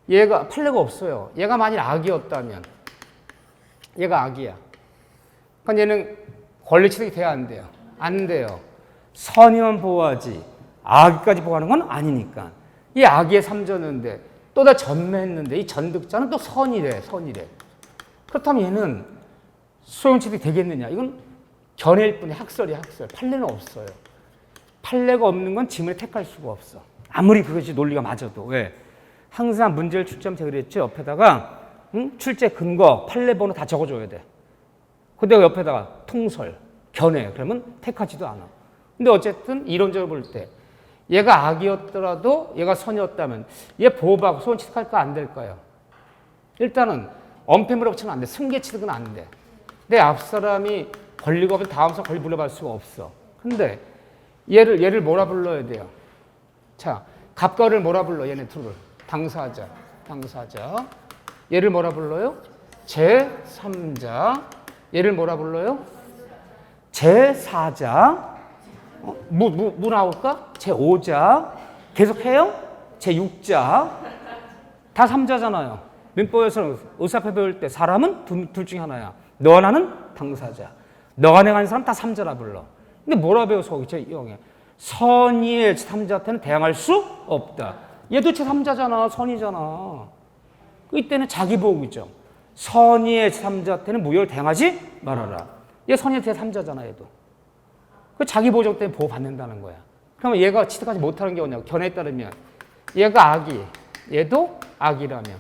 얘가 판례가 없어요. 얘가 만일 악이었다면 얘가 악이야. 그럼 얘는 권리 취득이 돼야 안 돼요? 안 돼요. 선의원 보호하지 악까지 보호하는 건 아니니까. 이 악의 3자인데 또 다 전매했는데 이 전득자는 또 선이래. 그렇다면 얘는 소유권 취득이 되겠느냐? 이건 견해일 뿐이 학설이야, 학설. 판례는 없어요. 판례가 없는 건 지문에 택할 수가 없어. 아무리 그것이 논리가 맞아도. 왜? 항상 문제를 출제하면 제가 그랬죠. 옆에다가 출제 근거, 판례 번호 다 적어줘야 돼. 근데 옆에다가 통설, 견해 그러면 택하지도 않아. 근데 어쨌든 이론적으로 볼 때 얘가 악이었더라도 얘가 선이었다면 얘 보호받고 소원 취득할까 안 될까요? 일단은 엄폐물에 붙이면 안 돼. 승계 취득은 안 돼. 내 앞사람이 권리가 없으면 다음 사람 권리 물려받을 수가 없어. 근데 얘를 뭐라 불러야 돼요? 자, 갑과를 뭐라 불러? 얘네 둘을. 당사자. 얘를 뭐라 불러요? 제3자. 얘를 뭐라 불러요? 제4자. 뭐 나올까? 제5자. 계속해요? 제6자. 다 3자잖아요. 민법에서는 의사표 배울 때 사람은 둘 중에 하나야. 너와 나는 당사자. 너가 내가 하는 사람 다 3자라 불러. 근데 뭐라 배워서 제0에 선의의 제3자한테는 대항할 수 없다. 얘도 제3자잖아. 선이잖아. 이때는 자기보호구죠. 선의의 제3자한테는 무효를 대항하지 말아라. 얘 선의의 제3자잖아. 얘도. 그 자기보호적 때문에 보호받는다는 거야. 그러면 얘가 취득하지 못하는 게 뭐냐고. 견해에 따르면 얘가 악이, 얘도 악이라면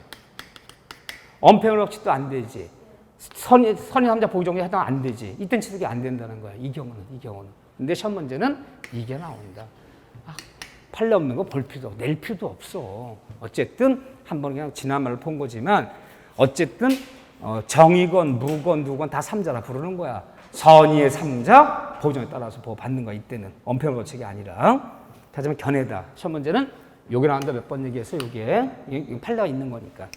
엄폐물 법칙도 안 되지. 선의 3자 보호 정도에 해당 안 되지. 이땐 취득이 안 된다는 거야. 이 경우는. 근데 시험 문제는 이게 나온다. 판례 없는 거 볼 필요도 없고 낼 필요도 없어. 어쨌든 한번 그냥 지난 말로 본 거지만 어쨌든 정이건 무건 누건 다 3자라 부르는 거야. 선의의 3자 보호정에 따라서 보호받는 거야. 이때는 엄폐물 법칙이 아니라. 하지만 견해다. 시험 문제는 요게 나온다. 몇 번 얘기해서 요게 판례가 있는 거니까.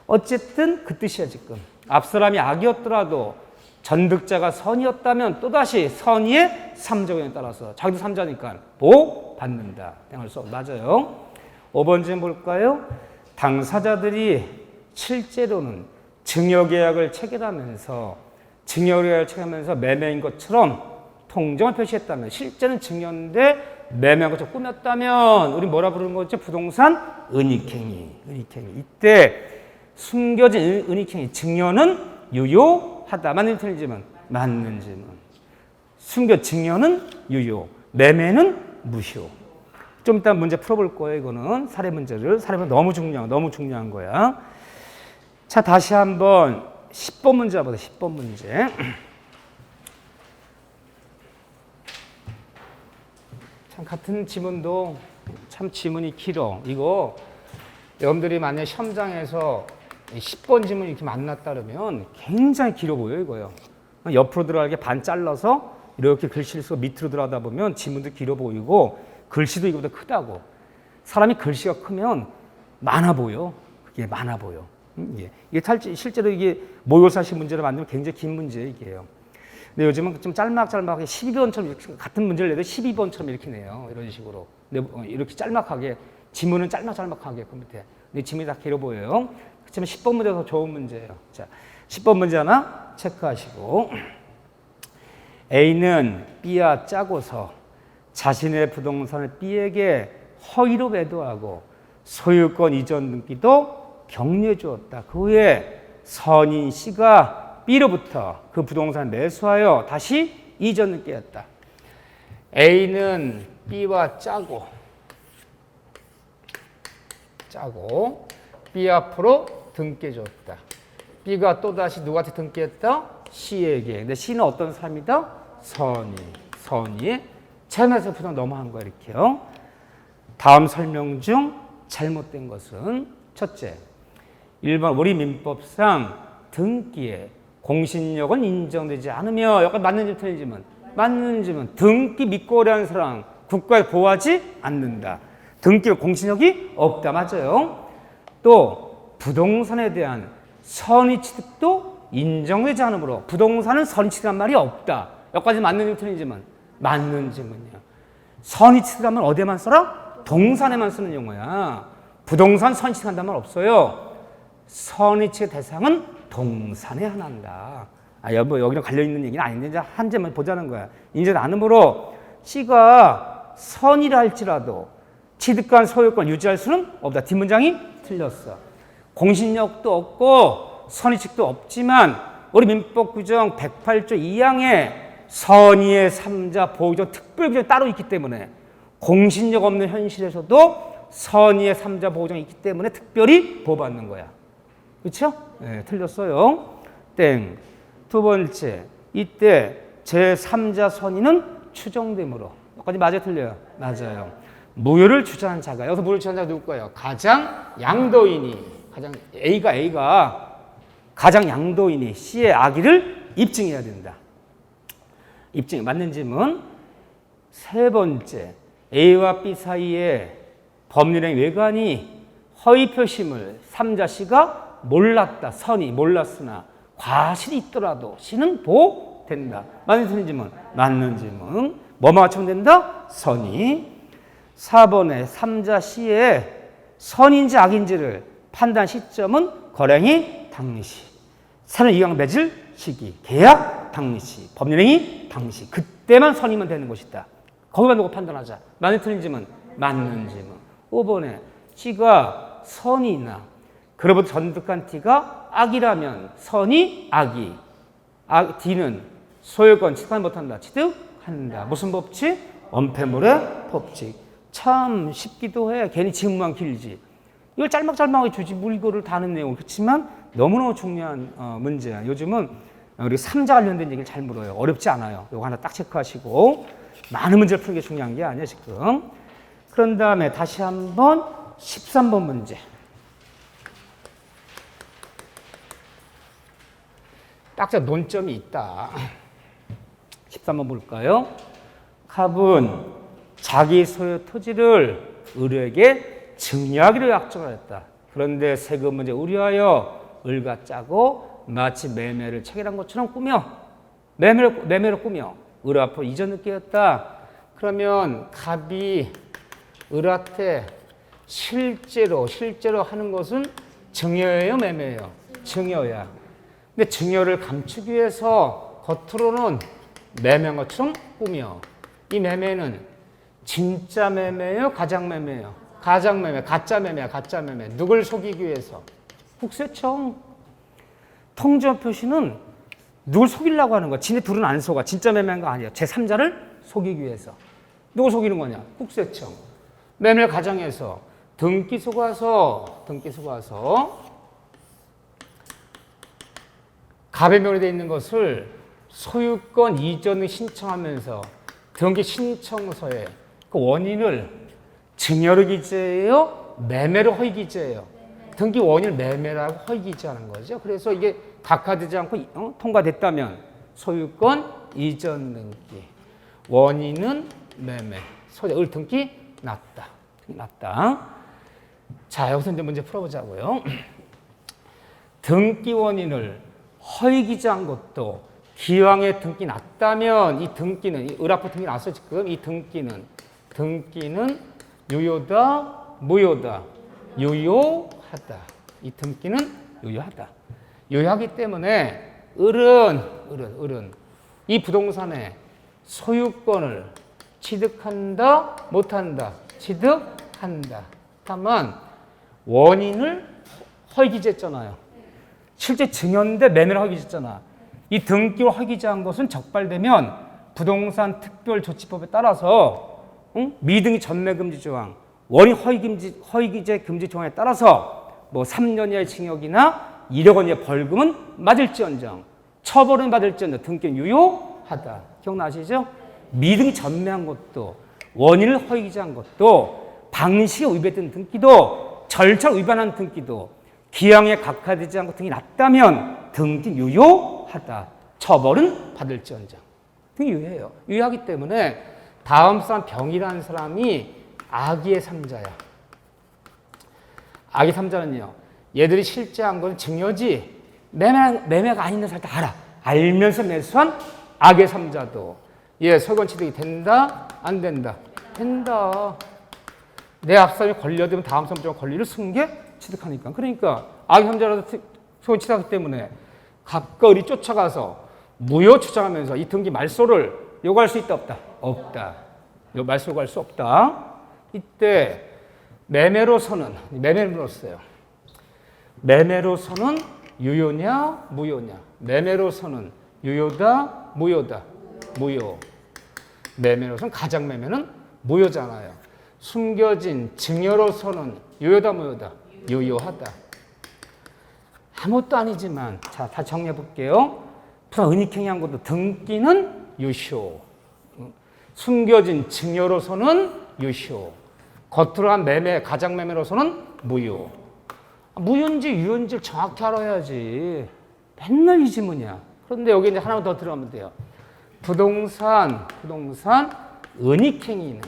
어쨌든 그 뜻이야 지금. 앞사람이 악이었더라도 전득자가 선이었다면 또다시 선의의 3자에 따라서 자기도 3자니까 보호받는다. 대항할 수 맞아요. 5번 좀 볼까요? 당사자들이 실제로는 증여계약을 체결하면서 매매인 것처럼 통정을 표시했다면 실제는 증여인데 매매한 것처럼 꾸몄다면 우리 뭐라 부르는 거죠? 부동산 은닉행위. 이때 숨겨진 은닉행위 증여는 유효하다. 맞는 틀리지만 맞는 질문. 증여는 유효, 매매는 무효. 좀 이따 문제 풀어볼 거예요. 이거는 사례 문제를. 사례는 너무 중요한 거야. 자, 다시 한번 10번 문제 보자. 10번 문제. 참 같은 지문도 참 지문이 길어. 이거 여러분들이 만약 시험장에서 10번 지문이 이렇게 만났다 그러면 굉장히 길어 보여 이거요. 옆으로 들어가게 반 잘라서 이렇게 글씨를 쓰고 밑으로 들어가다 보면 지문도 길어 보이고 글씨도 이거보다 크다고. 사람이 글씨가 크면 많아 보여. 그게 많아 보여. 이게 실제로 이게 모의고사시 문제를 만들면 굉장히 긴 문제예요, 이게요. 근데 요즘은 좀 짤막하게 12번처럼 이렇게 같은 문제를 내도 12번처럼 이렇게 내요. 이런 식으로. 근데 이렇게 짤막하게 지문은 짤막하게 그 밑에. 근데 지문이 다 길어 보여요. 그렇지만 10번 문제가 더 좋은 문제예요. 자, 10번 문제 하나 체크하시고 A는 B와 짜고서 자신의 부동산을 B에게 허위로 매도하고 소유권 이전 등기도 격려해 주었다. 그 후에 선인 C가 B로부터 그 부동산을 매수하여 다시 이전 등기했다. A는 B와 짜고 B 앞으로 등기해 줬다. B가 또다시 누구한테 등기했다? C에게. 근데 C는 어떤 사람이다? 선이. 채널에서 부동 넘어간 거야, 이렇게요. 다음 설명 중 잘못된 것은 첫째, 1번 우리 민법상 등기에 공신력은 인정되지 않으며 약간 맞는지 틀린지만 등기 믿고 오래하는 사람 국가에 보호하지 않는다. 등기 공신력이 없다. 맞아요. 또 부동산에 대한 선의 취득도 인정되지 않으므로 부동산은 선의 취득한 말이 없다. 여기까지 맞는지 틀린지만요. 선의 취득하면 어디에만 써라? 동산에만 쓰는 용어야. 부동산 선의 취득한다는 말 없어요. 선의 취득 대상은 동산에 한한다. 여보 여기랑 관련 있는 얘기는 아닌데 이제 한 점만 보자는 거야. 인정 않으므로 C가 선이라 할지라도 취득한 소유권 유지할 수는 없다. 뒷문장이 틀렸어. 공신력도 없고 선의측도 없지만 우리 민법 규정 108조 2항에 선의의 3자 보호적 특별 규정이 따로 있기 때문에 공신력 없는 현실에서도 선의의 3자 보호정이 있기 때문에 특별히 보호받는 거야. 그렇죠? 네, 틀렸어요. 땡. 두 번째, 이때 제3자 선의는 추정되므로 여기까지 맞아요, 틀려요? 맞아요. 무효를 주장한 자가 여기서 무효를 주장한 자가 누구 거예요? 가장 양도인이 A가 가장 양도인이 C의 악의를 입증해야 된다. 입증 맞는 질문. 세 번째, A와 B 사이에 법률행 외관이 허위 표심을 3자 C가 몰랐다. 선이 몰랐으나 과실이 있더라도 C는 보호된다. 맞는 질문. 맞는 질문. 뭐만 맞추면 된다? 선이. 4번에 3자 C의 선인지 악인지를 판단 시점은 거래행위 당시, 사는 이강 맺을 시기, 계약 당시, 법률행위 당시, 그때만 선이면 되는 것이다. 거기만 두고 판단하자. 맞는 틀린지는 맞는 질문. 5번에 C가 선이나 그로부터 전득한 T가 악이라면 선이 악이, D는 소유권 취득 못한다. 취득한다. 무슨 법칙? 원패물의 법칙. 참 쉽기도 해. 괜히 질문만 길지. 이걸 짤막짤막하게 주지 물고를 다는 내용. 그렇지만 너무너무 중요한 문제야. 요즘은 우리 3자 관련된 얘기를 잘 물어요. 어렵지 않아요. 이거 하나 딱 체크하시고 많은 문제를 푸는 게 중요한 게 아니야 지금. 그런 다음에 다시 한번 13번 문제. 딱자 논점이 있다. 13번 볼까요? 갑은 자기 소유 토지를 의뢰에게 증여하기로 약정을 했다. 그런데 세금 문제 우려하여 을과 짜고 마치 매매를 체결한 것처럼 꾸며 매매로 꾸며 을 앞으로 이전 느끼었다. 그러면 갑이 을한테 실제로 하는 것은 증여예요, 매매예요? 증여야. 근데 증여를 감추기 위해서 겉으로는 매매한 것처럼 꾸며 이 매매는 진짜 매매예요, 가장 매매예요? 가장 매매, 가짜 매매야, 가짜 매매. 누굴 속이기 위해서? 국세청. 통지원 표시는 누굴 속이려고 하는 거야. 지네 둘은 안 속아. 진짜 매매한 거 아니야. 제3자를 속이기 위해서. 누굴 속이는 거냐? 국세청. 매매를 가정해서 등기 속아서 갑의 명의로 되어 있는 것을 소유권 이전을 신청하면서 등기 신청서에 그 원인을 증여로 기재해요? 매매로 허위 기재해요? 등기 원인을 매매라고 허위 기재하는 거죠. 그래서 이게 각하되지 않고 통과됐다면 소유권 이전 등기, 원인은 매매, 을 등기 났다. 자, 여기서 이제 문제 풀어보자고요. 등기 원인을 허위 기재한 것도 기왕에 등기 났다면 이 등기는 을 앞으로 등기 났어 지금 이 등기는 유효다, 무효다, 유효하다. 이 등기는 유효하다. 유효하기 때문에 을은 이 부동산의 소유권을 취득한다, 못한다. 취득한다. 다만 원인을 허위기재했잖아요. 실제 증여인데 매매를 허위기재했잖아. 이 등기로 허위기재한 것은 적발되면 부동산 특별조치법에 따라서 미등기 전매금지 조항, 원인 허위기재 금지 조항에 따라서 뭐 3년 이하의 징역이나 1억 원 이하의 벌금은 맞을지언정, 처벌은 받을지언정 등기는 유효하다. 기억나시죠? 미등기 전매한 것도, 원인을 허위기재한 것도, 방식에 위배된 등기도, 절차를 위반한 등기도, 기형에 각하되지 않고 등이 났다면 등기 유효하다. 처벌은 받을지언정. 등이 유효해요. 유효하기 때문에 다음 사람 병이라는 사람이 악의의 삼자야. 악의 삼자는요, 얘들이 실제 한 건 증여지 매매가 아닌데 살 때 알아. 알면서 매수한 악의 삼자도 얘 소유권 취득이 된다? 안 된다? 된다. 내 앞사람이 권리되면 다음 사람 권리를 승계 취득하니까. 그러니까 악의 삼자라도 소유권 취득하기 때문에 갑과 을이 쫓아가서 무효 주장하면서 이 등기 말소를 요구할 수 있다 없다? 없다. 말소 요구할 수 없다. 이때 매매로서는 유효냐 무효냐? 매매로서는 유효다 무효다? 무효. 매매로서는 가장 매매는 무효잖아요. 숨겨진 증여로서는 유효다 무효다? 유효하다. 아무것도 아니지만 자, 다 정리해 볼게요. 부당 은닉행위한 것도 등기는 유효. 숨겨진 증여로서는 유효. 겉으로 한 매매, 가장 매매로서는 무효. 무효인지 유효인지를 정확히 알아야지. 맨날 이 지문이야. 그런데 여기 이제 하나만 더 들어가면 돼요. 부동산 은닉행위는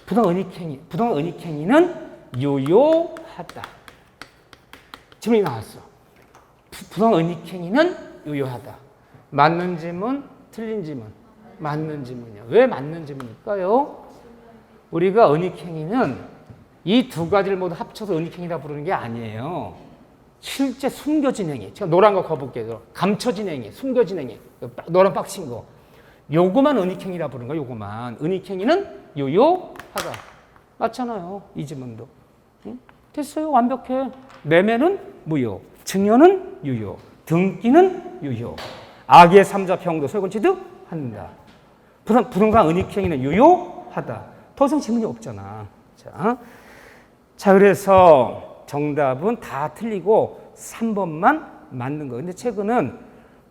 부동산 은닉행위는 유효하다. 질문이 나왔어. 부동산 은닉행위는 유효하다. 맞는 지문, 틀린 지문. 맞는 지문이요. 왜 맞는 지문일까요? 우리가 은닉행위는 이 두 가지를 모두 합쳐서 은닉행위라 부르는 게 아니에요. 실제 숨겨진 행위. 제가 노란 거 거볼게요. 감춰진 행위, 숨겨진 행위. 노란 빡친 거. 요거만 은닉행위라 부르는 거야. 요거만. 은닉행위는 유효하다. 맞잖아요. 이 지문도. 응? 됐어요. 완벽해. 매매는 무효. 증여는 유효. 등기는 유효. 악의 삼자 병도 소유권 취득한다. 부동산 은닉행위는 유효하다. 더 이상 질문이 없잖아. 자, 그래서 정답은 다 틀리고 3번만 맞는 거예요. 근데 최근은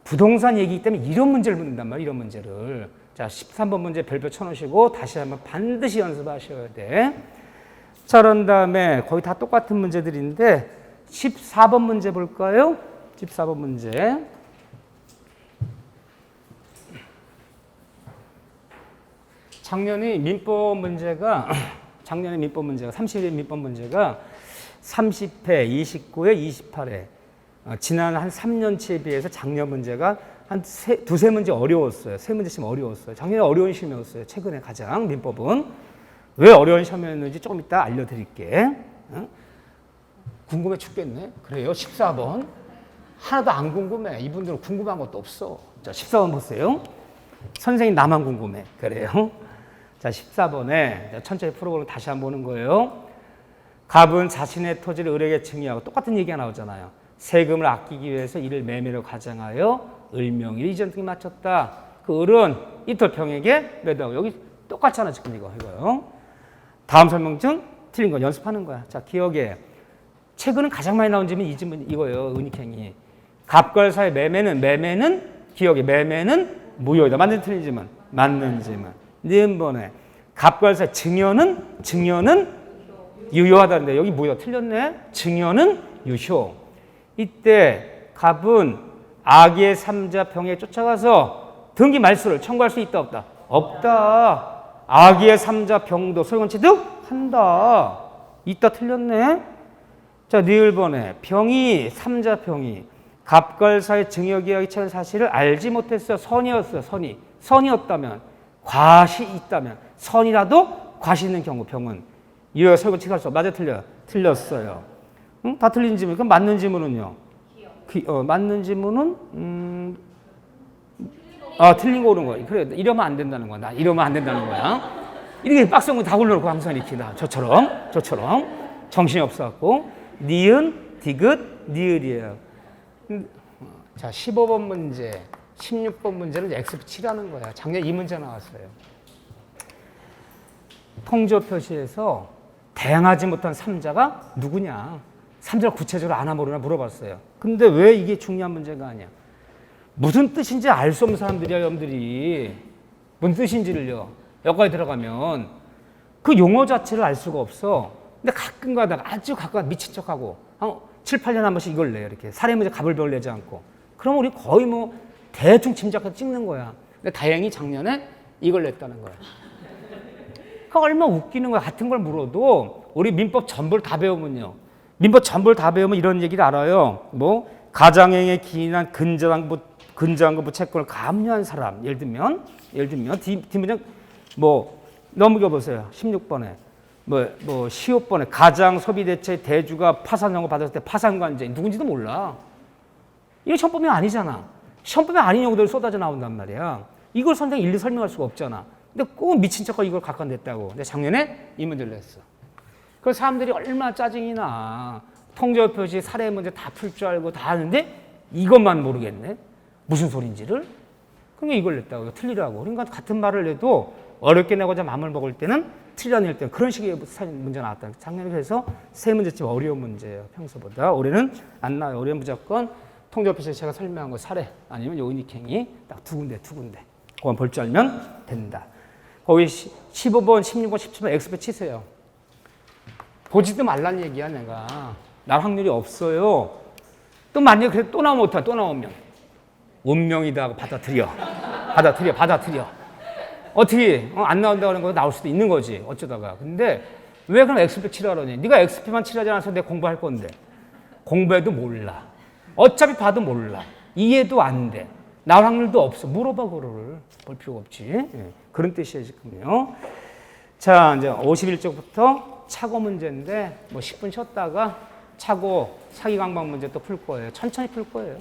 부동산 얘기이기 때문에 이런 문제를 묻는단 말이에요. 이런 문제를. 자, 13번 문제 별표 쳐놓으시고 다시 한번 반드시 연습하셔야 돼. 자, 그런 다음에 거의 다 똑같은 문제들인데 14번 문제 볼까요? 14번 문제. 작년에 민법 문제가 30회 민법 문제가 30회, 29회, 28회. 지난 한 3년치에 비해서 작년 문제가 한 두세 문제 어려웠어요. 세 문제쯤 어려웠어요. 작년에 어려운 시험이었어요. 최근에 가장 민법은. 왜 어려운 시험이었는지 조금 이따 알려드릴게. 궁금해 죽겠네. 그래요. 14번. 하나도 안 궁금해. 이분들은 궁금한 것도 없어. 자, 14번 보세요. 선생님 나만 궁금해. 그래요. 자, 14번에 천천히 풀어보는 다시 한번 보는 거예요. 갑은 자신의 토지를 을에게 증여하고 똑같은 얘기가 나오잖아요. 세금을 아끼기 위해서 이를 매매로 가정하여 을명의를 이전 등기 마쳤다. 그 을은 이털평에게 매도하고 여기 똑같잖아 지금 이거요. 다음 설명증 틀린 거 연습하는 거야. 자, 기억에 최근은 가장 많이 나온 질문 이 질문 이거예요. 은닉행위. 갑과사의 매매는 기억에 매매는 무효이다. 맞는 틀린 질문. 맞는 질문. 니은번에 갑과사 증여는 유효하다는데 여기 뭐야? 틀렸네. 증여는 유효. 이때 갑은 악의 삼자 병에 쫓아가서 등기 말소를 청구할 수 있다 없다? 없다. 악의 삼자 병도 소유권 취득한다. 있다 틀렸네. 자, 니을번에 병이 삼자 병이 갑과사의 증여계약이 체한 사실을 알지 못했어. 선이었어. 선이었다면 과시 있다면 선이라도 과시 있는 경우 병은 이와 소유권 취득할 수 없어. 맞아 틀려? 틀렸어요. 응? 다 틀린 지문. 그럼 맞는 지문은요? 맞는 지문은 틀린 거 오는 거야. 그래, 이러면 안 된다는 거야. 나 이러면 안 된다는 거야. 이렇게 빡센 거 다 올려놓고 항상 이렇게 저처럼 정신이 없어갖고 니은, 디귿, 니을이에요. 자, 15번 문제, 16번 문제는 XP7하는 거야. 작년 이 문제 나왔어요. 통조 표시에서 다양하지 못한 삼자가 누구냐? 삼자를 구체적으로 아나 모르나 물어봤어요. 근데 왜 이게 중요한 문제가 아니야? 무슨 뜻인지 알 수 없는 사람들이야, 여러분들이. 무슨 뜻인지를요. 여기까지 들어가면 그 용어 자체를 알 수가 없어. 근데 가끔 가다가 아주 가끔 미친 척하고 7, 8년에 한 번씩 이걸 내요. 이렇게 사례 문제 가불벽을 내지 않고. 그러면 우리 거의 뭐 대충 짐작해서 찍는 거야. 근데 다행히 작년에 이걸 냈다는 거야. 그러니까 얼마나 웃기는 거야. 같은 걸 물어도 우리 민법 전부를 다 배우면요. 민법 전부를 다 배우면 이런 얘기를 알아요. 뭐 가장행에 기인한 근저항부 채권을 감유한 사람. 예를 들면 뒷문장 뭐 넘겨보세요. 16번에 뭐 15번에 가장 소비대체 대주가 파산 청구 받았을 때 파산관제 누군지도 몰라. 이거 시험범위 아니잖아. 시험범위 아닌 용어들이 쏟아져 나온단 말이야. 이걸 선생님이 일일이 설명할 수가 없잖아. 근데 꼭 미친 척하고 이걸 갖다 냈다고. 근데 작년에 이 문제를 냈어. 그래서 사람들이 얼마나 짜증이 나. 통조 표시, 사례 문제 다 풀 줄 알고 다 아는데 이것만 모르겠네. 무슨 소린지를. 그러니까 이걸 냈다고. 틀리라고. 그러니까 같은 말을 해도 어렵게 내고자 마음을 먹을 때는 틀리라는 일 때는 그런 식의 문제 나왔다. 작년에 그래서 세 문제쯤 어려운 문제예요. 평소보다. 올해는 안 나와요. 올해는 무조건 통조 표시 제가 설명한 거 사례 아니면 요인익행위 딱 두 군데. 그건 볼 줄 알면 된다. 거기 15번, 16번, 17번 엑스페 치세요. 보지도 말란 얘기야, 내가. 날 확률이 없어요. 또 만약에 그래 또 나오면 어떡해, 또 나오면. 운명이다 하고 받아들여. 어떻게, 안 나온다고 하는 거 나올 수도 있는 거지, 어쩌다가. 근데 왜 그럼 엑스페 치라러니? 네가 엑스페만 치라지 않아서 내가 공부할 건데. 공부해도 몰라. 어차피 봐도 몰라. 이해도 안 돼. 나올 확률도 없어. 물어봐, 그거를. 볼 필요가 없지. 예. 그런 뜻이에요, 지금요. 자, 이제 51쪽부터 차고 문제인데, 뭐 10분 쉬었다가 차고 사기 강박 문제 또 풀 거예요. 천천히 풀 거예요.